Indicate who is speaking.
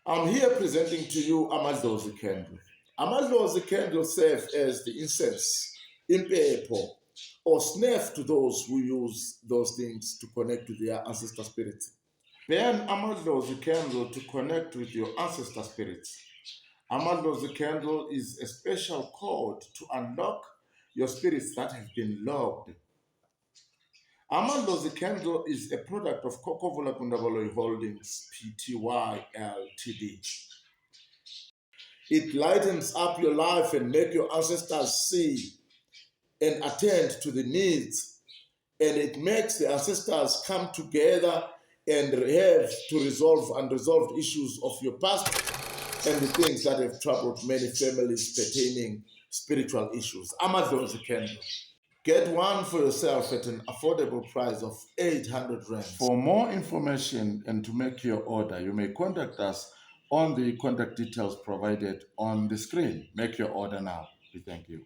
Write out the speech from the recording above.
Speaker 1: I'm here presenting to you Amadlozi Candle. Amadlozi Candle serves as the incense, impepo, or snuff to those who use those things to connect with their ancestor spirits. Burn Amadlozi Candle to connect with your ancestor spirits. Amadlozi Candle is a special code to unlock your spirits that have been locked. Amadlozi Candle is a product of Khokhovula Gundabaloyi Holdings Pty Ltd. It lightens up your life and make your ancestors see and attend to the needs, and it makes the ancestors come together and have to resolve unresolved issues of your past and the things that have troubled many families pertaining spiritual issues. Amadlozi Candle. Get one for yourself at an affordable price of 800 Rand. For more information and to make your order, you may contact us on the contact details provided on the screen. Make your order now. We thank you.